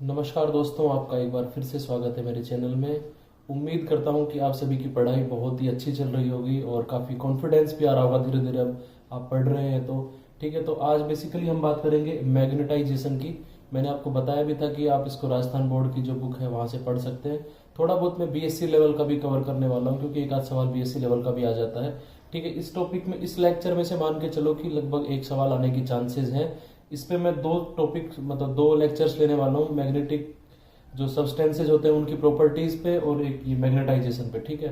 नमस्कार दोस्तों, आपका एक बार फिर से स्वागत है मेरे चैनल में। उम्मीद करता हूं कि आप सभी की पढ़ाई बहुत ही अच्छी चल रही होगी और काफ़ी कॉन्फिडेंस भी आ रहा होगा धीरे धीरे। अब आप पढ़ रहे हैं तो ठीक है। तो आज बेसिकली हम बात करेंगे मैग्नेटाइजेशन की। मैंने आपको बताया भी था कि आप इसको राजस्थान बोर्ड की जो बुक है वहाँ से पढ़ सकते हैं। थोड़ा बहुत मैं बीएससी लेवल का भी कवर करने वाला हूँ, क्योंकि एक आध सवाल बीएससी लेवल का भी आ जाता है। ठीक है, इस टॉपिक में इस लेक्चर में से मान के चलो कि लगभग एक सवाल आने की चांसेस हैं। इस पे मैं दो टॉपिक मतलब दो लेक्चर्स लेने वाला हूँ, मैग्नेटिक जो सब्सटेंसेज होते हैं उनकी प्रॉपर्टीज पे और एक ये मैग्नेटाइजेशन पे। ठीक है,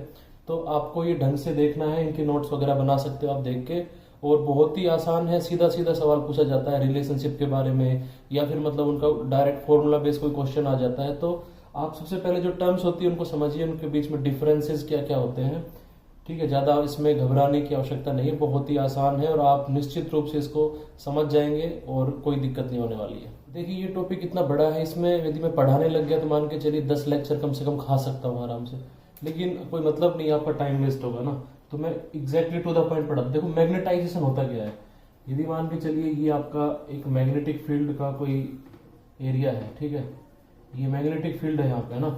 तो आपको ये ढंग से देखना है, इनके नोट्स वगैरह बना सकते हो आप देख के। और बहुत ही आसान है, सीधा सीधा सवाल पूछा जाता है रिलेशनशिप के बारे में, या फिर मतलब उनका डायरेक्ट फॉर्मूला बेस कोई क्वेश्चन आ जाता है। तो आप सबसे पहले जो टर्म्स होती है उनको समझिए, उनके बीच में डिफरेंसेस क्या क्या होते हैं। ठीक है, ज़्यादा इसमें घबराने की आवश्यकता नहीं है, बहुत ही आसान है और आप निश्चित रूप से इसको समझ जाएंगे और कोई दिक्कत नहीं होने वाली है। देखिए, ये टॉपिक इतना बड़ा है, इसमें यदि मैं पढ़ाने लग गया तो मान के चलिए 10 लेक्चर कम से कम खा सकता हूँ आराम से। लेकिन कोई मतलब नहीं, आपका टाइम वेस्ट होगा ना। तो मैं एग्जैक्टली टू द पॉइंट पढ़ा। देखो, मैग्नेटाइजेशन होता क्या है। यदि मान के चलिए ये आपका एक मैग्नेटिक फील्ड का कोई एरिया है, ठीक है, ये मैग्नेटिक फील्ड है यहाँ पे, है ना।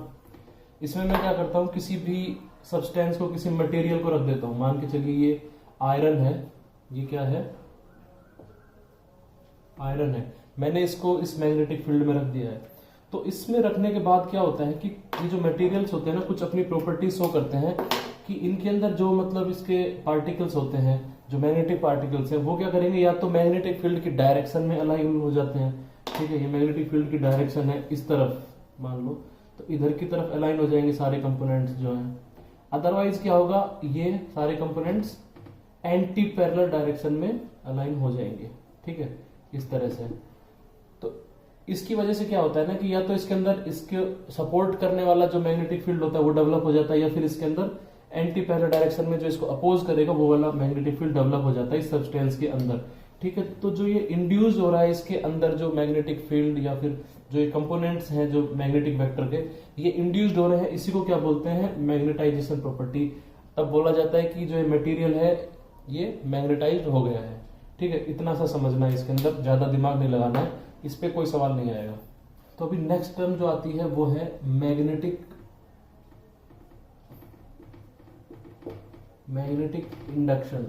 इसमें मैं क्या करता हूँ, किसी भी सब्सटेंस को, किसी मटेरियल को रख देता हूँ। मान के चलिए ये आयरन है, ये क्या है, आयरन है। मैंने इसको इस मैग्नेटिक फील्ड में रख दिया है। तो इसमें रखने के बाद क्या होता है कि ये जो मटेरियल्स होते हैं ना, कुछ अपनी प्रॉपर्टीज शो करते हैं कि इनके अंदर जो मतलब इसके पार्टिकल्स होते हैं, जो मैग्नेटिक पार्टिकल्स हैं, वो क्या करेंगे, या तो मैग्नेटिक फील्ड की डायरेक्शन में अलाइन हो जाते हैं। ठीक है, ये मैग्नेटिक फील्ड की डायरेक्शन है इस तरफ मान लो, तो इधर की तरफ अलाइन हो जाएंगे सारे कंपोनेंट्स जो हैं। अदरवाइज क्या होगा, ये सारे कंपोनेंट्स एंटी पैरेलल डायरेक्शन में अलाइन हो जाएंगे। ठीक है, इस तरह से। तो इसकी वजह से क्या होता है ना कि या तो इसके अंदर इसके सपोर्ट करने वाला जो मैग्नेटिक फील्ड होता है वो डेवलप हो जाता है, या फिर इसके अंदर एंटी पैरेलल डायरेक्शन में जो इसको अपोज करेगा वो वाला मैग्नेटिक फील्ड डेवलप हो जाता है इस सब्सटेंस के अंदर। ठीक है, तो जो ये इंड्यूस हो रहा है इसके अंदर जो मैग्नेटिक फील्ड या फिर जो ये कंपोनेंट्स हैं जो मैग्नेटिक वेक्टर के, ये इंड्यूस्ड हो रहे हैं, इसी को क्या बोलते हैं, मैग्नेटाइजेशन प्रॉपर्टी। तब बोला जाता है कि जो ये मटेरियल है ये मैग्नेटाइज्ड हो गया है। ठीक है, इतना सा समझना है, इसके अंदर ज्यादा दिमाग नहीं लगाना है, इस पे कोई सवाल नहीं आएगा। तो अभी नेक्स्ट टर्म जो आती है वो है मैग्नेटिक इंडक्शन।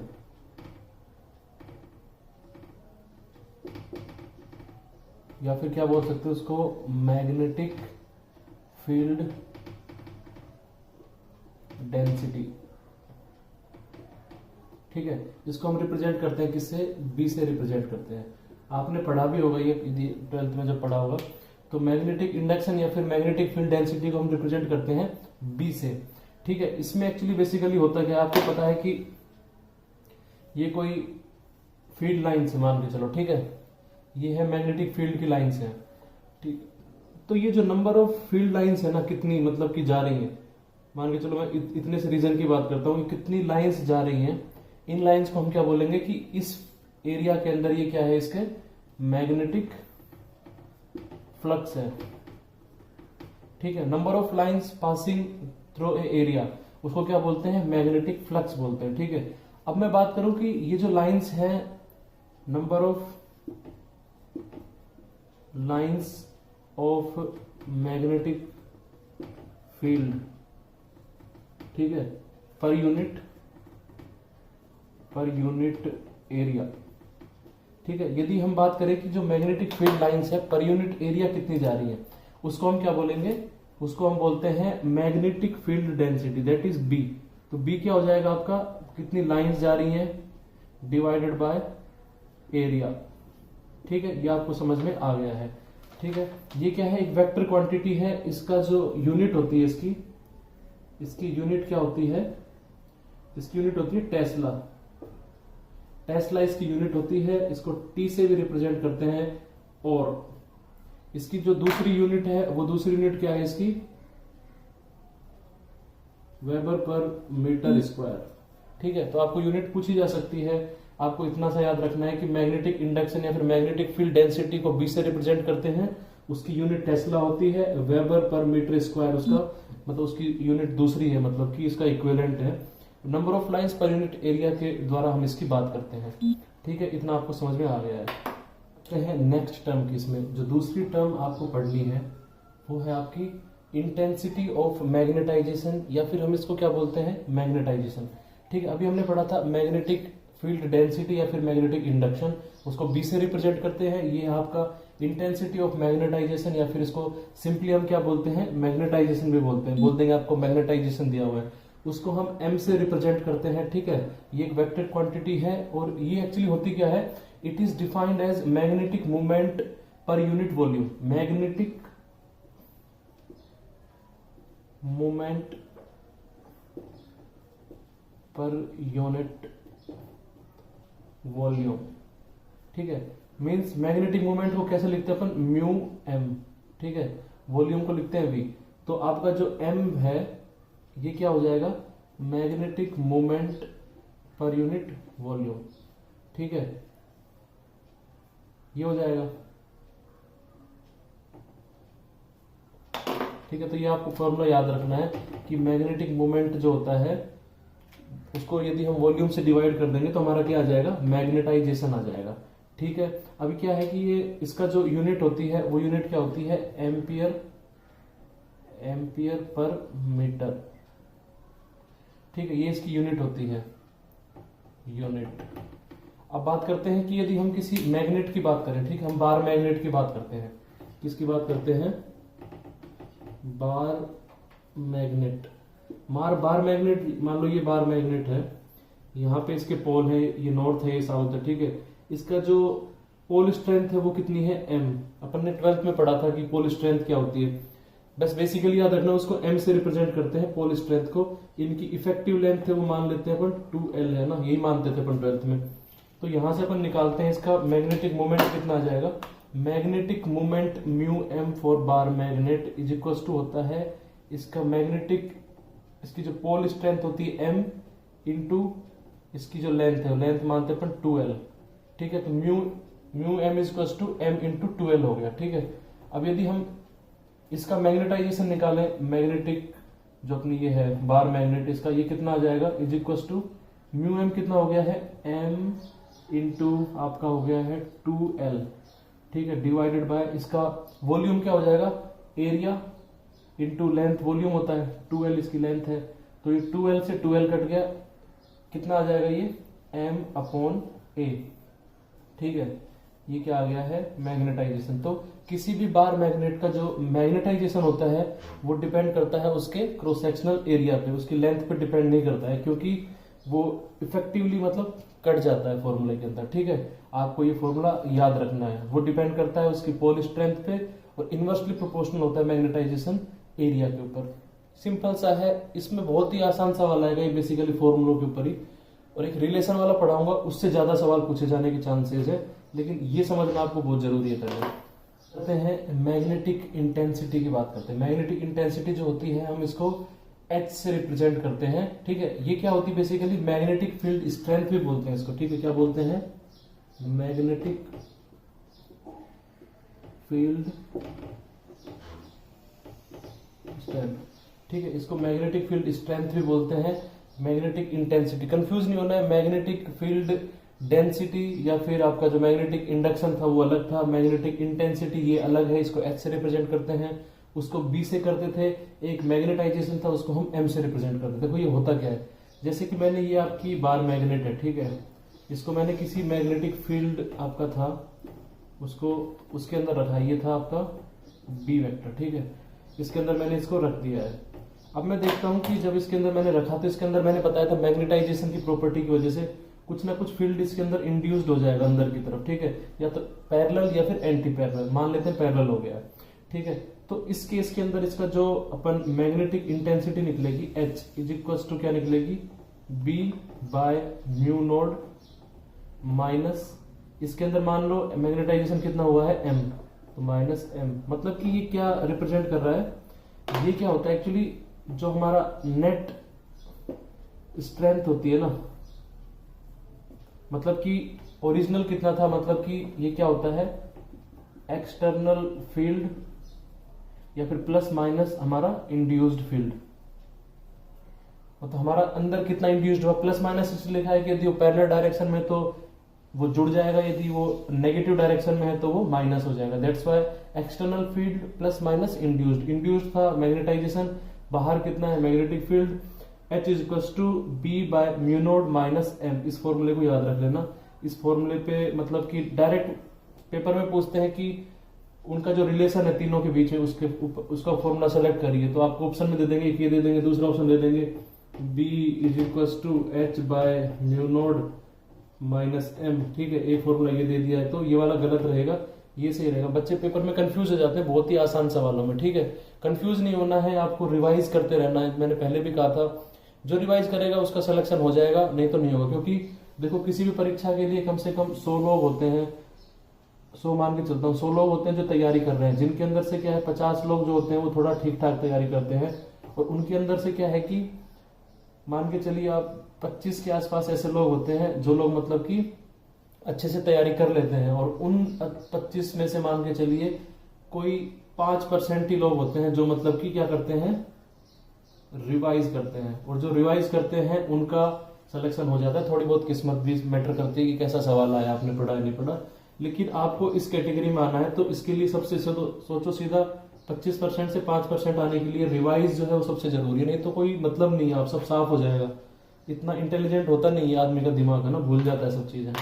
या फिर क्या बोल सकते हो उसको, मैग्नेटिक फील्ड डेंसिटी। ठीक है, इसको हम रिप्रेजेंट करते हैं किससे, बी से रिप्रेजेंट करते हैं। आपने पढ़ा भी होगा ये 12th में जब पढ़ा होगा। तो मैग्नेटिक इंडक्शन या फिर मैग्नेटिक फील्ड डेंसिटी को हम रिप्रेजेंट करते हैं बी से। ठीक है, इसमें एक्चुअली बेसिकली होता क्या है, आपको पता है कि ये कोई फील्ड लाइन से मान के चलो, ठीक है, ये है मैग्नेटिक फील्ड की लाइन्स है। ठीक, तो ये जो नंबर ऑफ फील्ड लाइन्स है ना, कितनी मतलब कि जा रही है, मान के चलो मैं इतने से रीजन की बात करता हूँ, कितनी लाइन्स जा रही हैं, इन लाइन्स को हम क्या बोलेंगे कि इस एरिया के अंदर ये क्या है, इसके मैग्नेटिक फ्लक्स है। ठीक है, number of lines passing through a area, उसको क्या बोलते हैं, मैग्नेटिक फ्लक्स बोलते हैं। ठीक है, अब मैं बात करूं कि ये जो लाइन्स हैं, number of lines of magnetic field, ठीक है, पर यूनिट एरिया। ठीक है, यदि हम बात करें कि जो मैग्नेटिक फील्ड लाइंस है पर यूनिट एरिया कितनी जा रही है, उसको हम क्या बोलेंगे, उसको हम बोलते हैं magnetic field density, that is B. तो बी क्या हो जाएगा आपका, कितनी लाइंस जा रही हैं डिवाइडेड बाय एरिया। ठीक है, ये आपको समझ में आ गया है। ठीक है, ये क्या है, एक वेक्टर क्वांटिटी है, इसका जो यूनिट होती है इसकी यूनिट क्या होती है, इसकी यूनिट होती है टेस्ला। टेस्ला इसकी यूनिट होती है, इसको टी से भी रिप्रेजेंट करते हैं। और इसकी जो दूसरी यूनिट है, वो दूसरी यूनिट क्या है इसकी, वेबर पर मीटर स्क्वायर। ठीक है, तो आपको यूनिट पूछी जा सकती है। आपको इतना सा याद रखना है कि मैग्नेटिक इंडक्शन या फिर मैग्नेटिक फील्ड डेंसिटी को बी से रिप्रेजेंट करते हैं, उसकी यूनिट टेस्ला होती है, वेबर पर मीटर स्क्वायर उसका मतलब उसकी यूनिट दूसरी है, मतलब कि इसका इक्विवेलेंट है। Number of lines per unit area के द्वारा हम इसकी बात करते हैं। ठीक है, इतना आपको समझ में आ गया है। नेक्स्ट टर्म की, इसमें जो दूसरी टर्म आपको पढ़नी है वो है आपकी इंटेंसिटी ऑफ मैग्नेटाइजेशन, या फिर हम इसको क्या बोलते हैं, मैग्नेटाइजेशन। ठीक है, अभी हमने पढ़ा था मैग्नेटिक फील्ड डेंसिटी या फिर मैग्नेटिक इंडक्शन, उसको बी से रिप्रेजेंट करते हैं। ये आपका इंटेंसिटी ऑफ मैग्नेटाइजेशन, या फिर इसको सिंपली हम क्या बोलते हैं, मैग्नेटाइजेशन भी बोलते हैं। बोल देंगे आपको मैग्नेटाइजेशन दिया हुआ है, उसको हम m से रिप्रेजेंट करते हैं। ठीक है, ये एक वेक्टर क्वांटिटी है, और ये एक्चुअली होती क्या है, it is defined as magnetic movement per unit volume. Magnetic movement per unit volume. ठीक है, मींस मैग्नेटिक मूवमेंट को कैसे लिखते हैं अपन, म्यू एम। ठीक है, वॉल्यूम को लिखते हैं वी। तो आपका जो m है ये क्या हो जाएगा, magnetic movement per unit volume. ठीक है, ये हो जाएगा। ठीक है, तो ये आपको फॉर्मूला याद रखना है कि मैग्नेटिक मूवमेंट जो होता है उसको यदि हम वॉल्यूम से डिवाइड कर देंगे तो हमारा क्या आ जाएगा, मैग्नेटाइजेशन आ जाएगा। ठीक है, अभी क्या है कि ये इसका जो यूनिट होती है वो यूनिट क्या होती है, एम्पियर, एम्पियर पर मीटर। ठीक है, ये इसकी यूनिट होती है, यूनिट। अब बात करते हैं कि यदि हम किसी मैग्नेट की बात करें, ठीक है, हम बार मैग्नेट की बात करते हैं। किसकी बात करते हैं, बार मैग्नेट। बार मैग्नेट, मान लो ये बार मैग्नेट है, यहाँ पे इसके पोल है, ये नॉर्थ है, ये साउथ है। ठीक है, इसका जो पोल स्ट्रेंथ है वो कितनी है, m। अपन ने 12th में पढ़ा था कि पोल स्ट्रेंथ क्या होती है। बस बेसिकली याद रखना, उसको m से रिप्रेजेंट करते हैं पोल स्ट्रेंथ को। इनकी इफेक्टिव लेंथ है वो मान लेते हैं अपन 2l है ना, यही मानते थे अपन 12th में। तो यहां से अपन निकालते हैं इसका मैग्नेटिक मोमेंट कितना आ जाएगा, magnetic moment mu m for bar magnet is equal to होता है इसका मैग्नेटिक, इसकी जो पोल स्ट्रेंथ होती है m इंटू इसकी जो लेंथ है, लेंथ मानते हैं अपन 2l। ठीक है, तो mu m is equal to m into 2l हो गया। ठीक है, अब यदि हम इसका मैग्नेटाइजेशन निकालें, मैग्नेटिक जो अपनी ये है बार मैग्नेट, इसका ये कितना आ जाएगा, is equal to mu m कितना हो गया है, m इंटू आपका हो गया है 2l। ठीक है, डिवाइडेड बाय इसका वॉल्यूम क्या हो जाएगा, एरिया इंटू लेंथ, वॉल्यूम होता है 2l, इसकी लेंथ है, तो ये 2l से 2l कट गया, कितना आ जाएगा ये m अपॉन a। ठीक है, ये क्या आ गया है, मैग्नेटाइजेशन। तो किसी भी बार मैग्नेट का जो मैग्नेटाइजेशन होता है वो डिपेंड करता है उसके क्रॉस सेक्शनल एरिया पे, उसकी लेंथ पे डिपेंड नहीं करता है, क्योंकि वो इफेक्टिवली मतलब कट जाता है फॉर्मूले के अंदर। ठीक है, आपको ये फॉर्मूला याद रखना है। वो डिपेंड करता है उसकी पोल स्ट्रेंथ पे, और इनवर्सली प्रोपोर्शनल होता है मैग्नेटाइजेशन एरिया के ऊपर। सिंपल सा है, इसमें बहुत ही आसान सवाल आएगा, ये बेसिकली फॉर्मूलों के ऊपर ही, और एक रिलेशन वाला पढ़ाऊंगा, उससे ज्यादा सवाल पूछे जाने के चांसेस है, लेकिन ये समझना आपको बहुत जरूरी है। पहले करते हैं मैग्नेटिक इंटेंसिटी की बात करते हैं। मैग्नेटिक इंटेंसिटी जो होती है हम इसको H से रिप्रेजेंट करते हैं। ठीक है, ये क्या होती है, बेसिकली मैग्नेटिक फील्ड स्ट्रेंथ भी बोलते हैं इसको। ठीक है, क्या बोलते हैं, मैग्नेटिक फील्ड स्ट्रेंथ। ठीक है, इसको मैग्नेटिक फील्ड स्ट्रेंथ भी बोलते हैं। मैग्नेटिक इंटेंसिटी, कंफ्यूज नहीं होना है, मैग्नेटिक फील्ड डेंसिटी या फिर आपका जो मैग्नेटिक इंडक्शन था वो अलग था, मैग्नेटिक इंटेंसिटी ये अलग है, इसको H से रिप्रेजेंट करते हैं, उसको B से करते थे। एक मैग्नेटाइजेशन था, उसको हम M से रिप्रेजेंट करते थे। देखो ये होता क्या है, जैसे कि मैंने ये आपकी बार मैग्नेट है, ठीक है, इसको मैंने किसी मैग्नेटिक फील्ड आपका था उसको उसके अंदर रखा, ये था आपका B वेक्टर। ठीक है, इसके अंदर मैंने इसको रख दिया है। अब मैं देखता हूं कि जब इसके अंदर मैंने रखा तो इसके अंदर मैंने बताया था मैग्नेटाइजेशन की प्रॉपर्टी की वजह से कुछ ना कुछ फील्ड इसके अंदर इंड्यूस्ड हो जाएगा अंदर की तरफ। ठीक है, या तो पैरेलल या फिर एंटी पैरेलल, मान लेते हैं पैरेलल हो गया। ठीक है, तो इस केस के अंदर इसका जो अपन मैग्नेटिक इंटेंसिटी निकलेगी H इज इक्वल टू क्या निकलेगी, B by mu naught minus, इसके अंदर मान लो मैग्नेटाइजेशन कितना हुआ है M, तो माइनस M। मतलब कि ये क्या रिप्रेजेंट कर रहा है, ये क्या होता है एक्चुअली, जो हमारा नेट स्ट्रेंथ होती है ना, मतलब कि ओरिजिनल कितना था, मतलब कि ये क्या होता है एक्सटर्नल फील्ड या फिर प्लस माइनस हमारा इंड्यूस्ड फील्ड। तो हमारा अंदर कितना इंड्यूस्ड हुआ, प्लस माइनस इसलिए लिखा है कि यदि वो पैरेलल डायरेक्शन में तो वो जुड़ जाएगा, यदि वो नेगेटिव डायरेक्शन में है तो वो माइनस हो जाएगा। That's why external field plus minus induced, induced था मैग्नेटाइजेशन, बाहर कितना है magnetic field, H is equal to B by mu naught minus M. इस फॉर्मूले को याद रख लेना। इस फॉर्मूले पे मतलब कि डायरेक्ट पेपर में पूछते हैं कि उनका जो रिलेशन है तीनों के बीच में उसका फॉर्मूला सेलेक्ट करिए, तो आपको ऑप्शन में दे देंगे, एक ये दे देंगे, दूसरा ऑप्शन दे देंगे B is equal to H by mu naught minus M. ठीक है, एक फॉर्मूला ये दे दिया है, तो ये वाला गलत रहेगा, ये सही रहेगा। बच्चे पेपर में कंफ्यूज हो जाते हैं बहुत ही आसान सवालों में। ठीक है, कंफ्यूज नहीं होना है, आपको रिवाइज करते रहना है। मैंने पहले भी कहा था, जो रिवाइज करेगा उसका सिलेक्शन हो जाएगा, नहीं तो नहीं होगा। क्योंकि देखो किसी भी परीक्षा के लिए कम से कम 100 लोग होते हैं, 100 मान के चलता हूँ, 100 लोग होते हैं जो तैयारी कर रहे हैं, जिनके अंदर से क्या है 50 लोग जो होते हैं वो थोड़ा ठीक ठाक तैयारी करते हैं, और उनके अंदर से क्या है कि मान के चलिए आप 25 के आसपास ऐसे लोग होते हैं जो लोग मतलब कि अच्छे से तैयारी कर लेते हैं, और उन 25 में से मान के चलिए कोई 5% ही लोग होते हैं जो मतलब कि क्या करते हैं, रिवाइज करते हैं, और जो रिवाइज करते हैं उनका सिलेक्शन हो जाता है। थोड़ी बहुत किस्मत भी मैटर करती है कि कैसा सवाल आया, आपने पढ़ा नहीं पढ़ा, लेकिन आपको इस कैटेगरी में आना है तो इसके लिए सबसे सोचो सीधा 25% से 5% आने के लिए रिवाइज जो है वो सबसे जरूरी है, नहीं तो कोई मतलब नहीं है, आप सब साफ हो जाएगा। इतना इंटेलिजेंट होता नहीं है आदमी का दिमाग, है ना, भूल जाता है सब चीजें।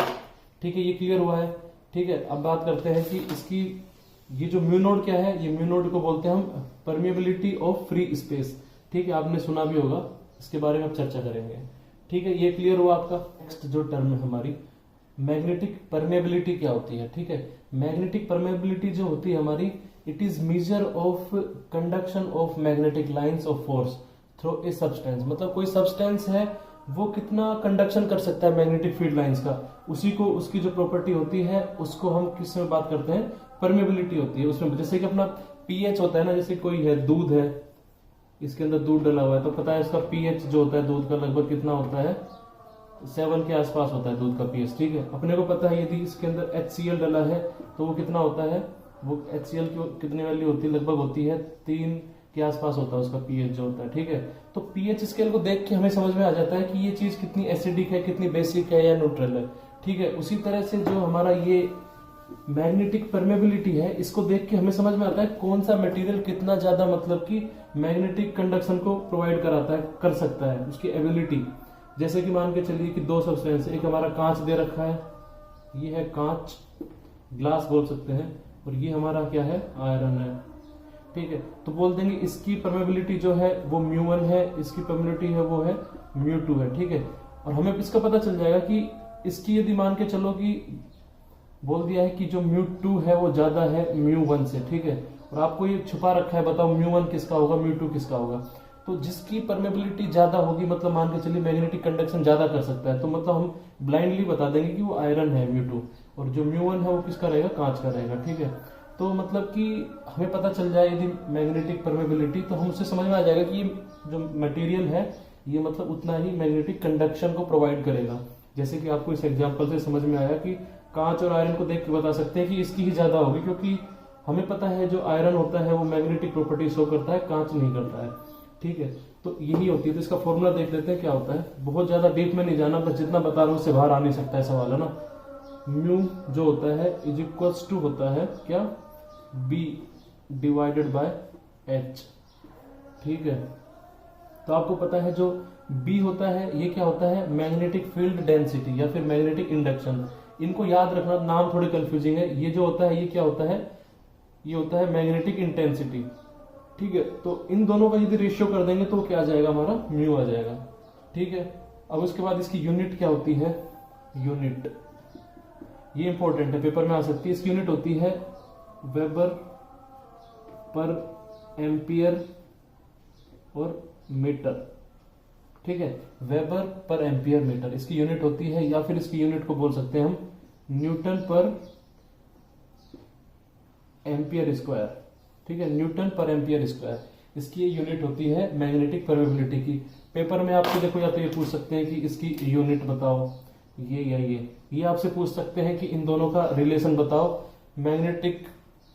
ठीक है, ये क्लियर हुआ है। ठीक है, अब बात करते हैं कि इसकी ये जो म्यू नोड क्या है, ये म्यू नोड को बोलते हैं हम परमिएबिलिटी ऑफ फ्री स्पेस। ठीक है, आपने सुना भी होगा, इसके बारे में अब चर्चा करेंगे। ठीक है, ये क्लियर हुआ आपका। नेक्स्ट जो टर्म है हमारी मैग्नेटिक परमेबिलिटी क्या होती है। ठीक है, मैग्नेटिक परमेबिलिटी जो होती है हमारी, it is measure of conduction of magnetic lines of force through a substance. मतलब कोई सब्सटेंस है वो कितना कंडक्शन कर सकता है मैग्नेटिक फील्ड लाइंस का, उसी को उसकी जो प्रॉपर्टी होती है उसको हम किस में बात करते हैं, परमेबिलिटी होती है उसमें। जैसे कि अपना पीएच होता है ना, जैसे कोई है दूध है, इसके अंदर दूध डला हुआ है, तो पता है इसका पीएच जो होता है दूध का लगभग कितना होता है, 7 के आसपास होता है दूध का पीएच। ठीक है, अपने को पता है यदि इसके अंदर HCl डला है तो वो कितना होता है, वो HCl की कितनी वैल्यू होती है, लगभग होती है 3 के आसपास होता है उसका पीएच जो होता है। ठीक है, तो पीएच स्केल को देख के हमें समझ में आ जाता है कि ये चीज कितनी एसिडिक है, कितनी बेसिक है या न्यूट्रल है। ठीक है, उसी तरह से जो हमारा ये मैग्नेटिक परमेबिलिटी है, इसको देख के हमें समझ में आता है कौन सा मटेरियल कितना ज्यादा मतलब कि मैग्नेटिक कंडक्शन को प्रोवाइड कराता है, कर सकता है, उसकी एबिलिटी। जैसे कि मान के चलिए कि 2 सब्सटेंस, एक हमारा कांच दे रखा है, ये है कांच, ग्लास बोल सकते हैं, और ये हमारा क्या है, आयरन है। ठीक है, तो बोल देंगे इसकी परमेबिलिटी जो है वो μ1 है, इसकी परमेबिलिटी है वो है μ2 है। ठीक है, और हमें इसका पता चल जाएगा कि इसकी यदि मान के चलो कि बोल दिया है कि जो μ2 है वो ज्यादा है μ1 से। ठीक है, और आपको ये छुपा रखा है, बताओ μ1 किसका होगा, μ2 किसका होगा। तो जिसकी परमेबिलिटी ज्यादा होगी मतलब मान के चलिए मैग्नेटिक कंडक्शन ज्यादा कर सकता है, तो मतलब हम ब्लाइंडली बता देंगे कि वो आयरन है μ2, और जो μ1 है वो किसका रहेगा, कांच का रहेगा। ठीक है, तो मतलब कि हमें पता चल जाए यदि मैग्नेटिक परमेबिलिटी, तो हम उससे समझ में आ जाएगा कि ये जो मटेरियल है ये मतलब उतना ही मैग्नेटिक कंडक्शन को प्रोवाइड करेगा। जैसे कि आपको इस एग्जांपल से समझ में आया कि कांच और आयरन को देख के बता सकते हैं कि इसकी ही ज्यादा होगी, क्योंकि हमें पता है जो आयरन होता है वो मैग्नेटिक प्रॉपर्टी शो करता है, कांच नहीं करता है। ठीक है, तो यही होती है। तो इसका फॉर्मूला देख लेते हैं क्या होता है, बहुत ज्यादा डीप में नहीं जाना, बस जितना बता रहा हूँ उससे बाहर आ नहीं सकता है सवाल, है ना। म्यू जो होता है इज इक्वल्स टू होता है क्या, बी डिवाइडेड बाय एच। ठीक है, तो आपको पता है जो बी होता है ये क्या होता है, मैग्नेटिक फील्ड डेंसिटी या फिर मैग्नेटिक इंडक्शन। इनको याद रखना, नाम थोड़े कंफ्यूजिंग है। ये जो होता है ये क्या होता है, ये होता है मैग्नेटिक इंटेंसिटी। ठीक है, तो इन दोनों का यदि रेशियो कर देंगे तो क्या आ जाएगा, हमारा म्यू आ जाएगा। ठीक है, अब उसके बाद इसकी यूनिट क्या होती है, यूनिट ये इंपॉर्टेंट है, पेपर में आ सकती है। इसकी यूनिट होती है वेबर पर एम्पियर और मीटर। ठीक है, वेबर पर एम्पियर मीटर इसकी यूनिट होती है, या फिर इसकी यूनिट को बोल सकते हैं हम न्यूटन पर एम्पियर स्क्वायर। ठीक है, न्यूटन पर एम्पियर स्क्वायर इसकी यूनिट होती है मैग्नेटिक परमेबिलिटी की। पेपर में आपसे देखो या तो ये पूछ सकते हैं कि इसकी यूनिट बताओ, ये या ये आपसे पूछ सकते हैं कि इन दोनों का रिलेशन बताओ, मैग्नेटिक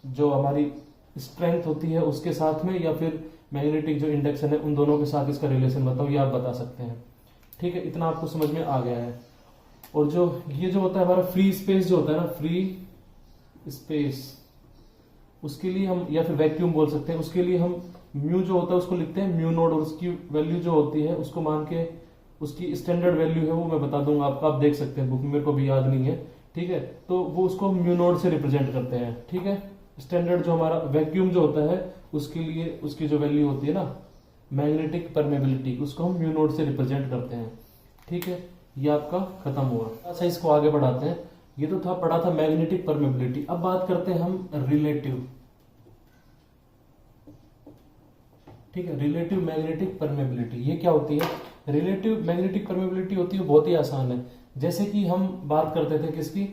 जो हमारी स्ट्रेंथ होती है उसके साथ में, या फिर मैग्नेटिक जो इंडक्शन है उन दोनों के साथ इसका रिलेशन बताओ, ये आप बता सकते हैं। ठीक है, इतना आपको समझ में आ गया है। और जो ये जो होता है हमारा फ्री स्पेस जो होता है ना, फ्री स्पेस, उसके लिए हम, या फिर वैक्यूम बोल सकते हैं, उसके लिए हम म्यू जो होता है उसको लिखते हैं म्यू नोड, और उसकी वैल्यू जो होती है उसको मान के, उसकी स्टैंडर्ड वैल्यू है वो मैं बता दूंगा आपको, आप देख सकते हैं बुक में, मेरे को भी याद नहीं है, ठीक है। तो वो उसको म्यू नोड से रिप्रेजेंट करते हैं, ठीक है। स्टैंडर्ड जो हमारा वैक्यूम जो होता है उसके लिए उसकी जो वैल्यू होती है ना, मैग्नेटिक परमेबिलिटी, उसको हम म्यू नोड से रिप्रेजेंट करते हैं, ठीक है। ये आपका खत्म हुआ। अच्छा, इसको आगे बढ़ाते हैं। ये तो था, पढ़ा था मैग्नेटिक परमेबिलिटी। अब बात करते हैं हम रिलेटिव, ठीक है। रिलेटिव मैग्नेटिक परमेबिलिटी ये क्या होती है? रिलेटिव मैग्नेटिक परमेबिलिटी होती है, बहुत ही आसान है। जैसे कि हम बात करते थे किसकी,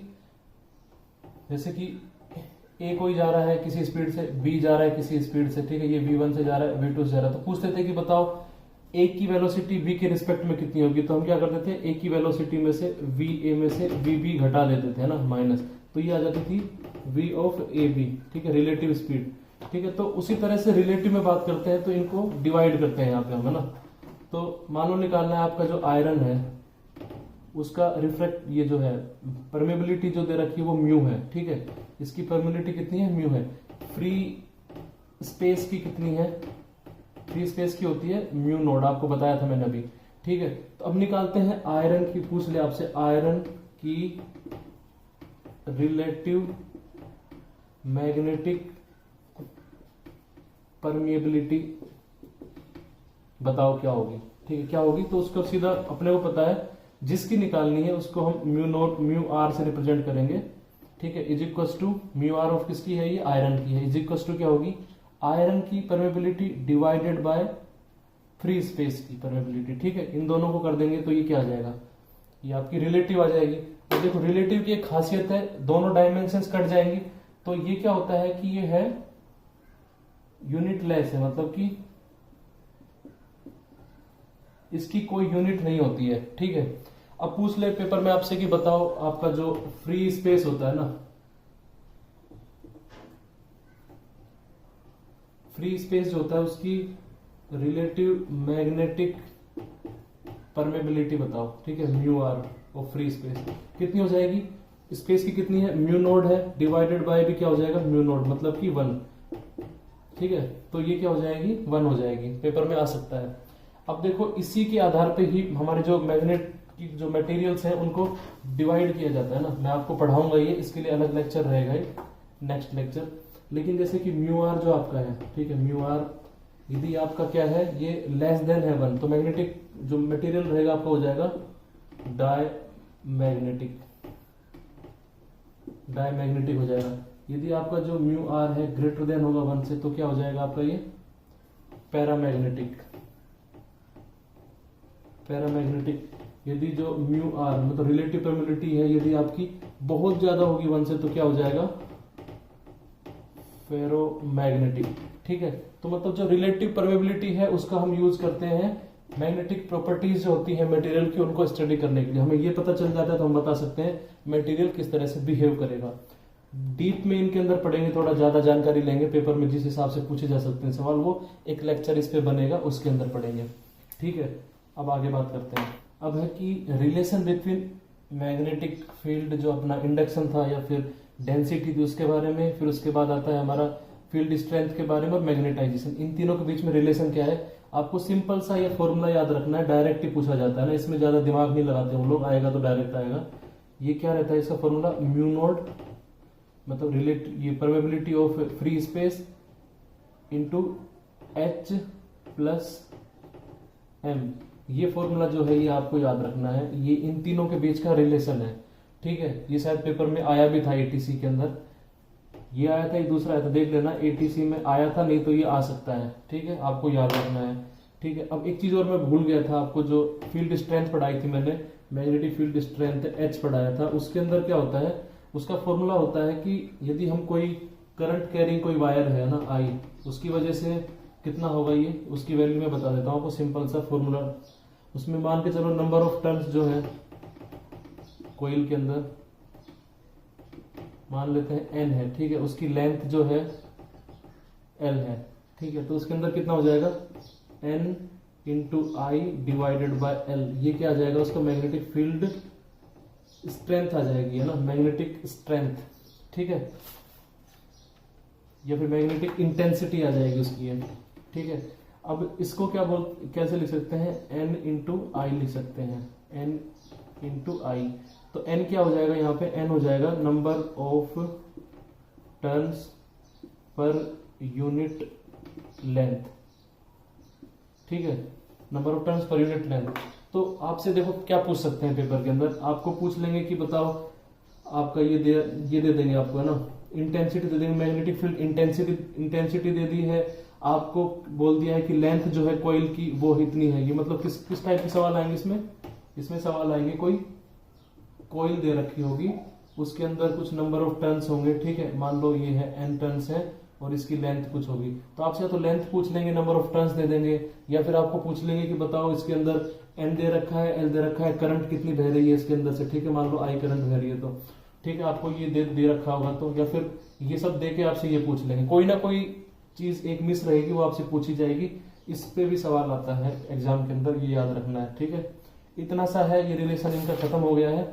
जैसे कि ए कोई जा रहा है किसी स्पीड से, बी जा रहा है किसी स्पीड से, ठीक है। ये v1 से जा रहा है, v2 से जा रहा है, तो पूछते थे कि बताओ ए की वेलोसिटी v के रिस्पेक्ट में कितनी होगी। तो हम क्या करते थे, ए की वेलोसिटी में से v a में से v b घटा देते थे ना, माइनस, तो ये आ जाती थी v ऑफ ए बी, ठीक है, रिलेटिव स्पीड, ठीक है। तो उसी तरह से रिलेटिव में बात करते हैं तो इनको डिवाइड करते हैं यहाँ पे हम, है ना। तो मान लो निकालना है आपका जो आयरन है उसका रिफ्रैक्ट, ये जो है परमेबिलिटी जो दे रखी है वो म्यू है, ठीक है। इसकी परमेबिलिटी कितनी है, म्यू है। फ्री स्पेस की कितनी है, फ्री स्पेस की होती है म्यू नोड, आपको बताया था मैंने अभी, ठीक है। तो अब निकालते हैं आयरन की, पूछ ले आपसे आयरन की रिलेटिव मैग्नेटिक परमिएबिलिटी बताओ क्या होगी, ठीक है, क्या होगी। तो उसको सीधा अपने को पता है, जिसकी निकालनी है उसको हम म्यू नोट म्यू आर से रिप्रेजेंट करेंगे, ठीक है। Is equal to mu r of किसकी है, ये आयरन की है, इज इक्वल टू क्या होगी, आयरन की permeability divided by free space की परमेबिलिटी, ठीक है। इन दोनों को कर देंगे तो ये क्या आ जाएगा, ये आपकी रिलेटिव आ जाएगी। तो देखो रिलेटिव की एक खासियत है, दोनों डायमेंशंस कट जाएंगी, तो ये क्या होता है कि ये है यूनिटलेस है, मतलब कि इसकी कोई यूनिट नहीं होती है, ठीक है। अब पूछ ले पेपर में आपसे कि बताओ आपका जो फ्री स्पेस होता है ना, फ्री स्पेस जो होता है उसकी रिलेटिव मैग्नेटिक परमेबिलिटी बताओ, ठीक है, म्यू आर और फ्री स्पेस कितनी हो जाएगी। स्पेस की कितनी है, म्यू नोड है, डिवाइडेड बाय भी क्या हो जाएगा, म्यू नोड, मतलब कि 1, ठीक है। तो ये क्या हो जाएगी, 1 हो जाएगी, पेपर में आ सकता है। अब देखो इसी के आधार पे ही हमारे जो मैग्नेट की जो मटेरियल्स हैं उनको डिवाइड किया जाता है ना। मैं आपको पढ़ाऊंगा ये, इसके लिए अलग लेक्चर रहेगा ये, नेक्स्ट लेक्चर। लेकिन जैसे कि म्यू आर जो आपका है, ठीक है, म्यू आर यदि आपका क्या है, ये लेस देन है 1, तो मैग्नेटिक जो मटेरियल रहेगा आपका हो जाएगा डायमैग्नेटिक, डायमैग्नेटिक हो जाएगा। यदि आपका जो म्यू आर है ग्रेटर देन होगा 1 से, तो क्या हो जाएगा आपका ये पैरामैग्नेटिक, पैरामैग्नेटिक। यदि जो म्यू आर मतलब रिलेटिव परमेबिलिटी है यदि आपकी बहुत ज्यादा होगी 1 से, तो क्या हो जाएगा फेरोमैग्नेटिक, ठीक है। तो मतलब जो रिलेटिव परमेबिलिटी है उसका हम यूज करते हैं मैग्नेटिक प्रॉपर्टीज जो होती है मटेरियल की, उनको स्टडी करने के लिए। हमें ये पता चल जाता है तो हम बता सकते हैं मटेरियल किस तरह से बिहेव करेगा। डीप में इनके अंदर पढ़ेंगे, थोड़ा ज्यादा जानकारी लेंगे पेपर में, जिस हिसाब से पूछे जा सकते हैं सवाल, वो एक लेक्चर इस पे बनेगा, उसके अंदर पढ़ेंगे, ठीक है। अब आगे बात करते हैं। अब है कि रिलेशन बिटवीन मैग्नेटिक फील्ड जो अपना इंडक्शन था या फिर डेंसिटी थी उसके बारे में, फिर उसके बाद आता है हमारा फील्ड स्ट्रेंथ के बारे में और मैग्नेटाइजेशन। इन तीनों के बीच में रिलेशन क्या है, आपको सिंपल सा ये फॉर्मूला याद रखना है, डायरेक्ट ही पूछा जाता है ना, इसमें ज्यादा दिमाग नहीं लगाते हम लोग, आएगा तो डायरेक्ट आएगा। ये क्या रहता है इसका फॉर्मूला, म्यू नोट मतलब रिलेट ये permeability of free space into H plus M. ये फॉर्मूला जो है ये आपको याद रखना है, ये इन तीनों के बीच का रिलेशन है, ठीक है। ये शायद पेपर में आया भी था एटीसी के अंदर, ये आया था, ये दूसरा आया था, देख लेना एटीसी में आया था, नहीं तो ये आ सकता है, ठीक है, आपको याद रखना है, ठीक है। अब एक चीज और मैं भूल गया था, आपको जो फील्ड स्ट्रेंथ पढ़ाई थी मैंने, मैग्नेटिक फील्ड स्ट्रेंथ एच पढ़ाया था, उसके अंदर क्या होता है, उसका फॉर्मूला होता है कि यदि हम कोई करंट कैरिंग कोई वायर है ना आई, उसकी वजह से कितना होगा ये, उसकी वैल्यू मैं बता देता हूँ आपको, सिंपल सा फॉर्मूला। उसमें मान के चलो नंबर ऑफ टर्न्स जो है कोइल के अंदर मान लेते हैं एन है, ठीक है, उसकी लेंथ जो है एल है, ठीक है। तो उसके अंदर कितना हो जाएगा N into I divided by L, ये क्या आ जाएगा उसका मैग्नेटिक फील्ड स्ट्रेंथ आ जाएगी, है ना, मैग्नेटिक स्ट्रेंथ, ठीक है, या फिर मैग्नेटिक इंटेंसिटी आ जाएगी उसकी ये, ठीक है। अब इसको कैसे लिख सकते हैं, n इंटू आई लिख सकते हैं, n इंटू आई। तो n क्या हो जाएगा यहाँ पे, n हो जाएगा number of turns per unit length, ठीक है, number of turns per unit length. तो आपसे देखो क्या पूछ सकते हैं पेपर के अंदर, आपको पूछ लेंगे कि बताओ आपका ये दे देंगे आपको, है ना, इंटेंसिटी दे देंगे, मैग्नेटिक फील्ड इंटेंसिटी दे दी है, आपको बोल दिया है कि लेंथ जो है कॉइल की वो इतनी है। ये मतलब किस टाइप के सवाल आएंगे इसमें सवाल आएंगे, कोई कॉइल दे रखी होगी, उसके अंदर कुछ नंबर ऑफ टर्न्स होंगे, ठीक है, मान लो ये है n टर्न्स है और इसकी लेंथ कुछ होगी, तो आपसे या तो लेंथ पूछ लेंगे, नंबर ऑफ टर्न्स दे देंगे, या फिर आपको पूछ लेंगे कि बताओ इसके अंदर n दे रखा है, l दे रखा है, करंट कितनी बह रही है इसके अंदर से, ठीक है, मान लो I करंट बह रही है, तो ठीक है आपको ये दे रखा होगा, तो या फिर ये सब दे के आपसे ये पूछ लेंगे, कोई ना कोई चीज एक मिस रहेगी वो आपसे पूछी जाएगी। इस पे भी सवाल आता है एग्जाम के अंदर, ये याद रखना है, ठीक है। इतना सा है, ये रिलेशन इनका खत्म हो गया है।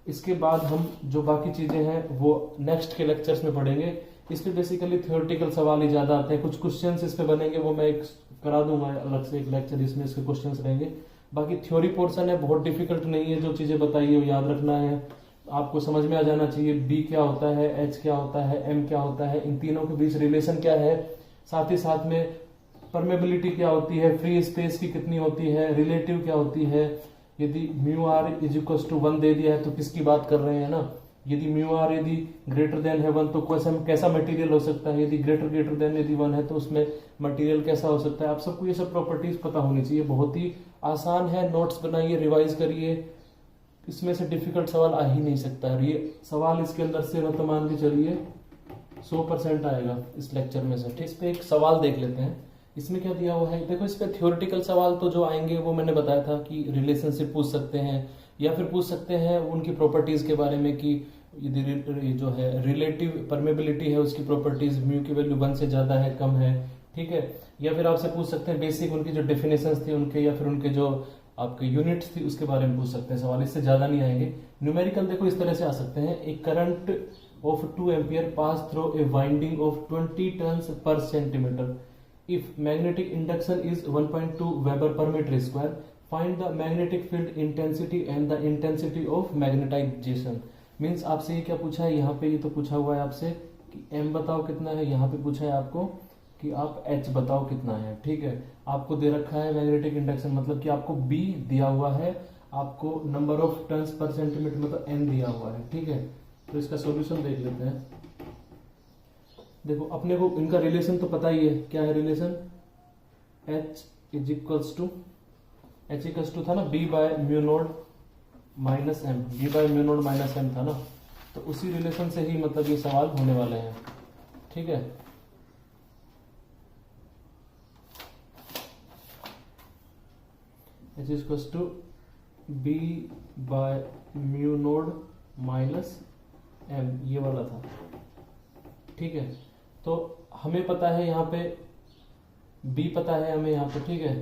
इसके बाद हम जो बाकी चीजें हैं वो नेक्स्ट के लेक्चर्स में पढ़ेंगे। इस पे बेसिकली थ्योरेटिकल सवाल ही ज्यादा आते हैं, कुछ क्वेश्चंस इस पे बनेंगे, वो मैं एक करा दूंगा अलग से एक लेक्चर, इसमें इसके क्वेश्चंस रहेंगे। बाकी थ्योरी पोर्शन है, बहुत डिफिकल्ट नहीं है, जो चीजें बताई है वो याद रखना है, आपको समझ में आ जाना चाहिए। बी क्या होता है, एच क्या होता है, एम क्या होता है, इन तीनों के बीच रिलेशन क्या है, साथ ही साथ में परमेबिलिटी क्या होती है, फ्री स्पेस की कितनी होती है, रिलेटिव क्या होती है, यदि mu r is equal to 1 दे दिया है तो किसकी बात कर रहे हैं ना, यदि म्यू आर यदि ग्रेटर देन है 1 तो कैसा मटेरियल हो सकता है, यदि ग्रेटर देन यदि 1 है तो उसमें मटेरियल कैसा हो सकता है। आप सबको ये सब प्रॉपर्टीज पता होनी चाहिए, बहुत ही आसान है, नोट्स बनाइए, रिवाइज करिए, इसमें से डिफिकल्ट सवाल आ ही नहीं सकता है। ये सवाल इसके अंदर से मतलब मान के चलिए 100% आएगा इस लेक्चर में से, ठीक। इस पे एक सवाल देख लेते हैं, इसमें क्या दिया हुआ है, देखो इस पे थ्योरेटिकल सवाल तो जो आएंगे वो मैंने बताया था कि रिलेशनशिप पूछ सकते हैं, या फिर पूछ सकते हैं उनकी प्रॉपर्टीज के बारे में कि यदि जो है रिलेटिव परमेबिलिटी है उसकी प्रॉपर्टीज, म्यू की वैल्यू 1 से ज्यादा है कम है, ठीक है, या फिर आपसे पूछ सकते हैं बेसिक उनकी जो डेफिनेशंस थी उनके, या फिर उनके जो आपके यूनिट्स थी उसके बारे में पूछ सकते हैं सवाल, इससे ज्यादा नहीं आएंगे। न्यूमेरिकल देखो इस तरह से आ सकते हैं, एक current of 2 ampere pass through a winding of 20 turns per centimeter. If magnetic induction is 1.2 Weber per meter square, find the magnetic field intensity and the intensity of magnetization. Means आपसे ये क्या पूछा है, यहाँ पे ये तो पूछा हुआ है आपसे कि m बताओ कितना है, यहाँ पे पूछा है आपको कि आप h बताओ कितना है, ठीक है। आपको दे रखा है मैग्नेटिक इंडक्शन, मतलब कि आपको b दिया हुआ है, आपको number of turns per centimetre मतलब n दिया हुआ है, ठीक है। तो इसका सॉल्यूशन देख लेते हैं। देखो अपने को इनका रिलेशन तो पता ही है, क्या है relation, H is equals to था ना B by mu naught minus M, B by mu naught minus M था ना, तो उसी रिलेशन से ही मतलब ये सवाल होने वाले हैं, ठीक है। H is equals to B by mu naught minus M, ये वाला था, ठीक है। तो हमें पता है यहाँ पे B पता है हमें यहाँ पे, ठीक है।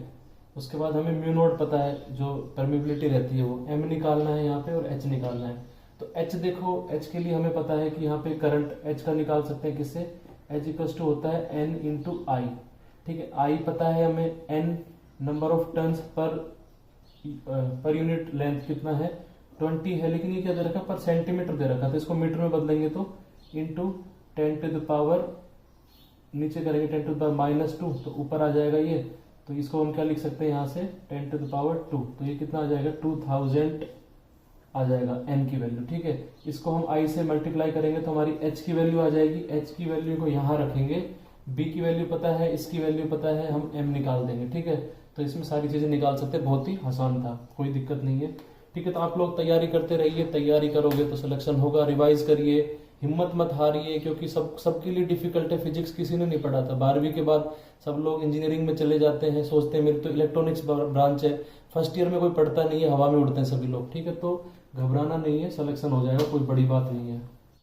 उसके बाद हमें म्यू नोड पता है, जो परमिबिलिटी रहती है वो, M निकालना है यहाँ पे और H निकालना है। तो H देखो, H के लिए हमें पता है कि यहाँ पे करंट H का निकाल सकते हैं किससे, H इक्वल्स टू होता है N इंटू आई, ठीक है। I पता है हमें, N number of turns per unit length कितना है 20 है, लेकिन ये क्या दे रखा है पर सेंटीमीटर दे रखा है, तो इसको मीटर में बदलेंगे तो इंटू 10 टू द पावर, नीचे करेंगे 10 टू द पावर माइनस 2, तो ऊपर आ जाएगा ये, तो इसको हम क्या लिख सकते हैं यहाँ से 10 टू द पावर 2, तो ये कितना आ जाएगा 2000 आ जाएगा n की वैल्यू, ठीक है। इसको हम i से मल्टीप्लाई करेंगे तो हमारी h की वैल्यू आ जाएगी, h की वैल्यू को यहाँ रखेंगे, b की वैल्यू पता है, इसकी वैल्यू पता है, हम m निकाल देंगे, ठीक है। तो इसमें सारी चीजें निकाल सकते हैं, बहुत ही आसान था, कोई दिक्कत नहीं है, ठीक है। तो आप लोग तैयारी करते रहिए, तैयारी करोगे तो सिलेक्शन होगा, रिवाइज करिए, हिम्मत मत हारिए, क्योंकि सबके लिए डिफिकल्ट है। फिजिक्स किसी ने नहीं पढ़ा था, 12वीं के बाद सब लोग इंजीनियरिंग में चले जाते हैं, सोचते हैं मेरी तो इलेक्ट्रॉनिक्स ब्रांच है, फर्स्ट ईयर में कोई पढ़ता नहीं है, हवा में उड़ते हैं सभी लोग, ठीक है। तो घबराना नहीं है, सिलेक्शन हो जाएगा, कोई बड़ी बात नहीं है।